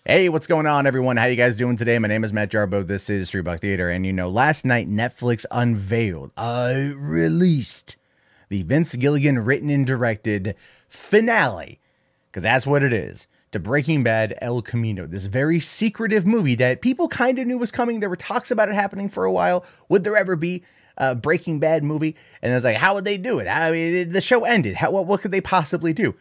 Hey, what's going on, everyone? How you guys doing today? My name is Matt Jarbo. This is $3 Theater, and last night Netflix released the Vince Gilligan written and directed finale, because that's what it is, to Breaking Bad El Camino, this very secretive movie that people kind of knew was coming. There were talks about it happening for a while. Would there ever be a Breaking Bad movie? And I was like, how would they do it? I mean, the show ended. What could they possibly do?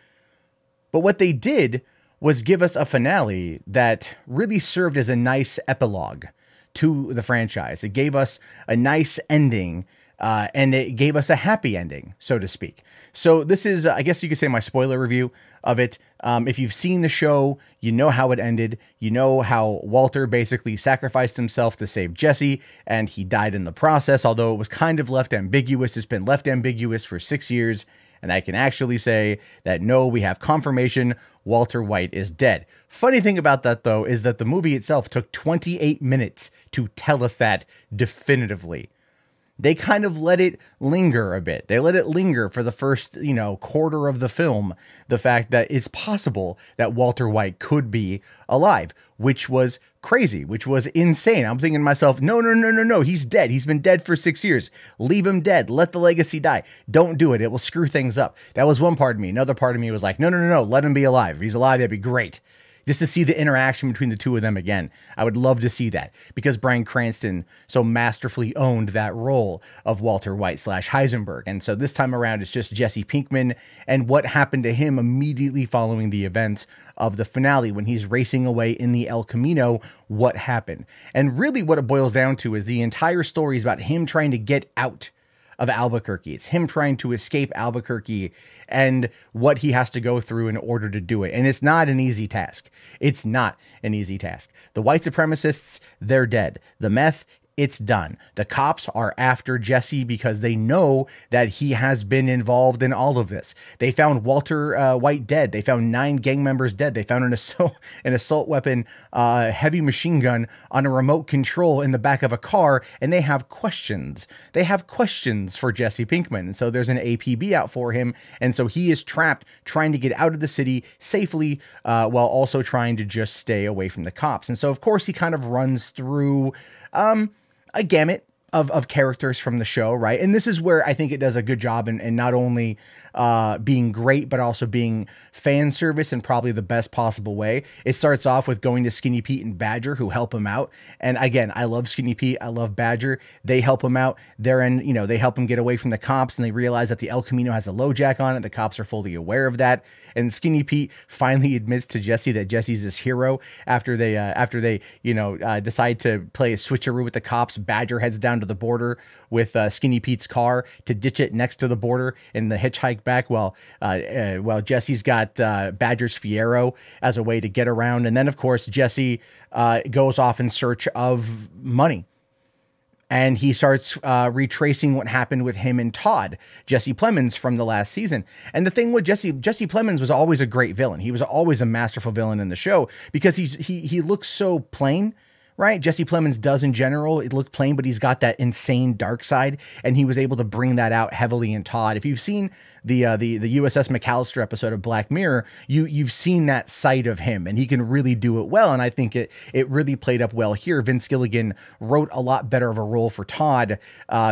But what they did was give us a finale that really served as a nice epilogue to the franchise. It gave us a nice ending, and it gave us a happy ending, so to speak. So this is, I guess you could say, my spoiler review of it. If you've seen the show, you know how it ended. You know how Walter basically sacrificed himself to save Jesse, and he died in the process, although it was kind of left ambiguous. It's been left ambiguous for 6 years. And I can actually say that, no, we have confirmation Walter White is dead. Funny thing about that, though, is that the movie itself took 28 minutes to tell us that definitively. They kind of let it linger a bit. They let it linger for the first, quarter of the film, the fact that it's possible that Walter White could be alive, which was crazy, which was insane. I'm thinking to myself, no, he's dead. He's been dead for 6 years. Leave him dead. Let the legacy die. Don't do it. It will screw things up. That was one part of me. Another part of me was like, no, let him be alive. If he's alive, that'd be great. Just to see the interaction between the two of them again. I would love to see that, because Bryan Cranston so masterfully owned that role of Walter White / Heisenberg. And so this time around, it's just Jesse Pinkman and what happened to him immediately following the events of the finale when he's racing away in the El Camino. What happened? And really what it boils down to is the entire story is about him trying to get out of Albuquerque. It's him trying to escape Albuquerque and what he has to go through in order to do it. And it's not an easy task. It's not an easy task. The white supremacists, they're dead. The meth, it's done. The cops are after Jesse because they know that he has been involved in all of this. They found Walter White dead. They found 9 gang members dead. They found an assault weapon, heavy machine gun on a remote control in the back of a car, and they have questions. They have questions for Jesse Pinkman, and so there's an APB out for him, and so he is trapped trying to get out of the city safely while also trying to just stay away from the cops. And so, of course, he kind of runs through a gamut of characters from the show, right? And this is where I think it does a good job in not only being great, but also being fan service in probably the best possible way. It starts off with going to Skinny Pete and Badger, who help him out. And again, I love Skinny Pete. I love Badger. They help him out. They help him get away from the cops, and they realize that the El Camino has a LoJack on it. The cops are fully aware of that. And Skinny Pete finally admits to Jesse that Jesse's his hero after they decide to play a switcheroo with the cops. Badger heads down to the border with Skinny Pete's car to ditch it next to the border in the hitchhike back, while Jesse's got Badger's Fiero as a way to get around. And then, of course, Jesse goes off in search of money. And he starts retracing what happened with him and Todd, Jesse Plemons, from the last season. And the thing with Jesse Plemons was always a great villain. He was always a masterful villain in the show because he looks so plain, right? Jesse Plemons does in general. It looked plain, but he's got that insane dark side, and he was able to bring that out heavily in Todd. If you've seen the USS McAllister episode of Black Mirror, you've seen that side of him, and he can really do it well. And I think it really played up well here. Vince Gilligan wrote a lot better of a role for Todd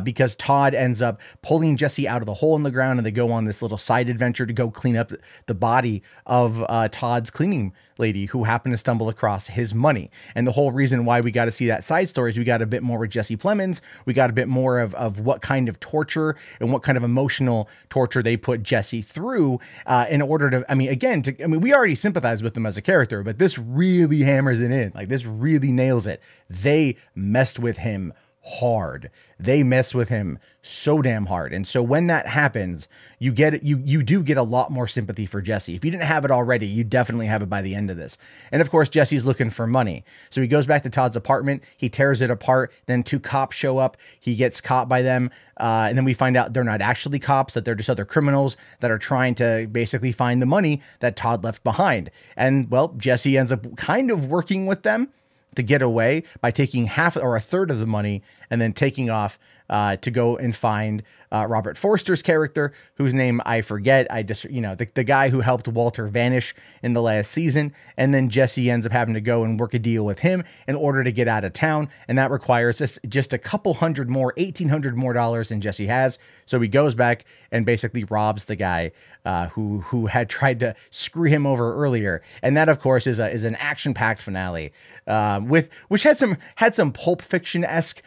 because Todd ends up pulling Jesse out of the hole in the ground, and they go on this little side adventure to go clean up the body of Todd's cleaning lady who happened to stumble across his money. And the whole reason why we got to see that side story is we got a bit more with Jesse Plemons. We got a bit more of what kind of torture and what kind of emotional torture they put Jesse through in order to, we already sympathize with him as a character, but this really hammers it in. Like, this really nails it. They messed with him hard. They mess with him so damn hard. And so when that happens, you do get a lot more sympathy for Jesse. If you didn't have it already, you definitely have it by the end of this. And of course, Jesse's looking for money. So he goes back to Todd's apartment. He tears it apart. Then 2 cops show up. He gets caught by them. And then we find out they're not actually cops, that they're just other criminals that are trying to basically find the money that Todd left behind. And well, Jesse ends up kind of working with them to get away by taking half or a third of the money and then taking off to go and find Robert Forster's character, whose name I forget. I just, the guy who helped Walter vanish in the last season. And then Jesse ends up having to go and work a deal with him in order to get out of town. And that requires just a couple hundred more, $1,800 more than Jesse has. So he goes back and basically robs the guy who had tried to screw him over earlier. And that, of course, is an action-packed finale which had some Pulp Fiction-esque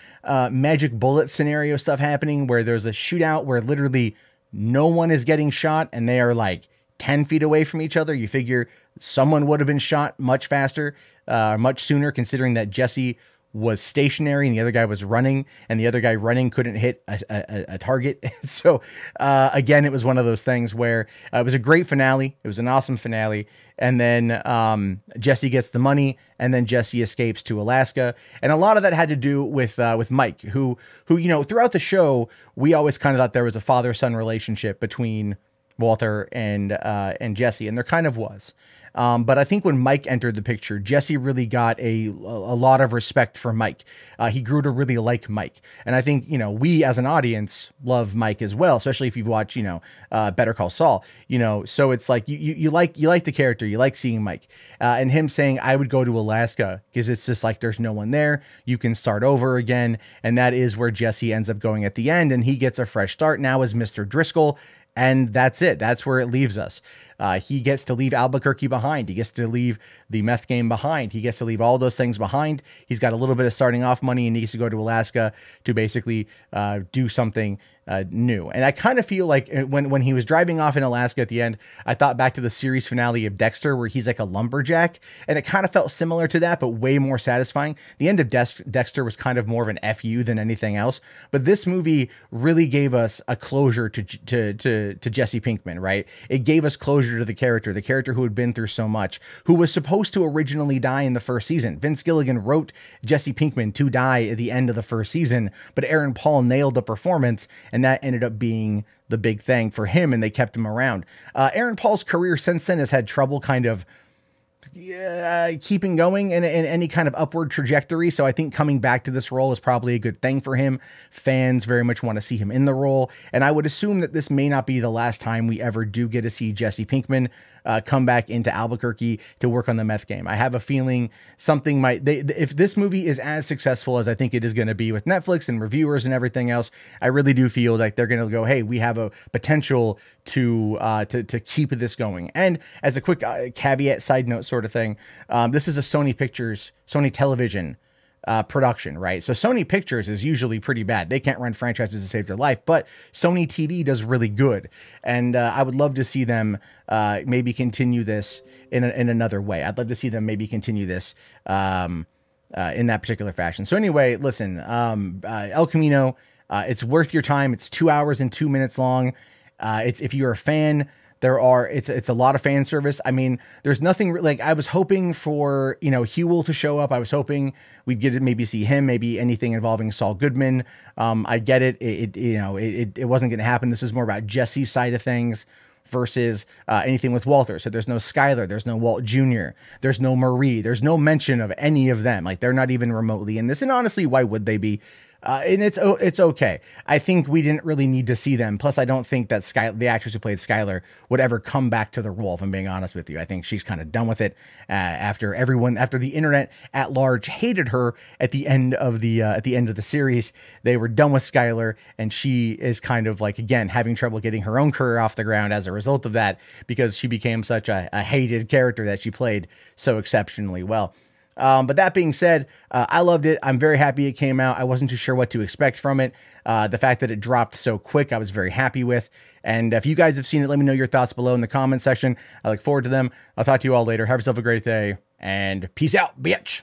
magic bullet scenario stuff happening, where there's a shootout where literally no one is getting shot and they are like 10 feet away from each other. You figure someone would have been shot much faster, much sooner, considering that Jesse was stationary and the other guy was running, and the other guy running couldn't hit a target. So again, it was one of those things where it was a great finale. It was an awesome finale. And then Jesse gets the money, and then Jesse escapes to Alaska. And a lot of that had to do with Mike, who throughout the show, we always kind of thought there was a father-son relationship between Walter and Jesse, and there kind of was. But I think when Mike entered the picture, Jesse really got a lot of respect for Mike. He grew to really like Mike. And I think, we as an audience love Mike as well, especially if you've watched, Better Call Saul, so it's like you like the character, you like seeing Mike, and him saying, I would go to Alaska because it's just like, there's no one there. You can start over again. And that is where Jesse ends up going at the end. And he gets a fresh start now as Mr. Driscoll. And that's it. That's where it leaves us. He gets to leave Albuquerque behind. He gets to leave the meth game behind. He gets to leave all those things behind. He's got a little bit of starting off money and he needs to go to Alaska to basically do something new. And I kind of feel like when he was driving off in Alaska at the end, I thought back to the series finale of Dexter, where he's like a lumberjack, and it kind of felt similar to that, but way more satisfying. The end of Dexter was kind of more of an FU than anything else, but this movie really gave us a closure to Jesse Pinkman, right? It gave us closure to the character who had been through so much, who was supposed to originally die in the first season. Vince Gilligan wrote Jesse Pinkman to die at the end of the first season, but Aaron Paul nailed the performance, and that ended up being the big thing for him, and they kept him around. Aaron Paul's career since then has had trouble kind of keeping going in any kind of upward trajectory. So I think coming back to this role is probably a good thing for him. Fans very much want to see him in the role. And I would assume that this may not be the last time we ever do get to see Jesse Pinkman come back into Albuquerque to work on the meth game. I have a feeling something if this movie is as successful as I think it is going to be with Netflix and reviewers and everything else, I really do feel like they're going to go, hey, we have a potential to keep this going. And as a quick caveat, side note sort of thing, this is a Sony Television production, right? So Sony Pictures is usually pretty bad. They can't run franchises to save their life, but Sony TV does really good. And I would love to see them maybe continue this in another way. I'd love to see them maybe continue this in that particular fashion. So anyway, listen, El Camino, it's worth your time. It's 2 hours and 2 minutes long. If you're a fan, it's a lot of fan service. I mean, there's nothing like, I was hoping for, Huel to show up. I was hoping we'd get to maybe see him, maybe anything involving Saul Goodman. I get it. It wasn't going to happen. This is more about Jesse's side of things versus anything with Walter. So there's no Skyler, there's no Walt Jr., there's no Marie, there's no mention of any of them. Like, they're not even remotely in this. And honestly, why would they be? And it's okay. I think we didn't really need to see them. Plus, I don't think that the actress who played Skyler would ever come back to the role, if I'm being honest with you. I think she's kind of done with it after the internet at large hated her at the end of the series. They were done with Skyler, and she is kind of like, again, having trouble getting her own career off the ground as a result of that, because she became such a hated character that she played so exceptionally well. But that being said, I loved it. I'm very happy it came out. I wasn't too sure what to expect from it. The fact that it dropped so quick, I was very happy with. And if you guys have seen it, let me know your thoughts below in the comment section. I look forward to them. I'll talk to you all later. Have yourself a great day, and peace out, bitch.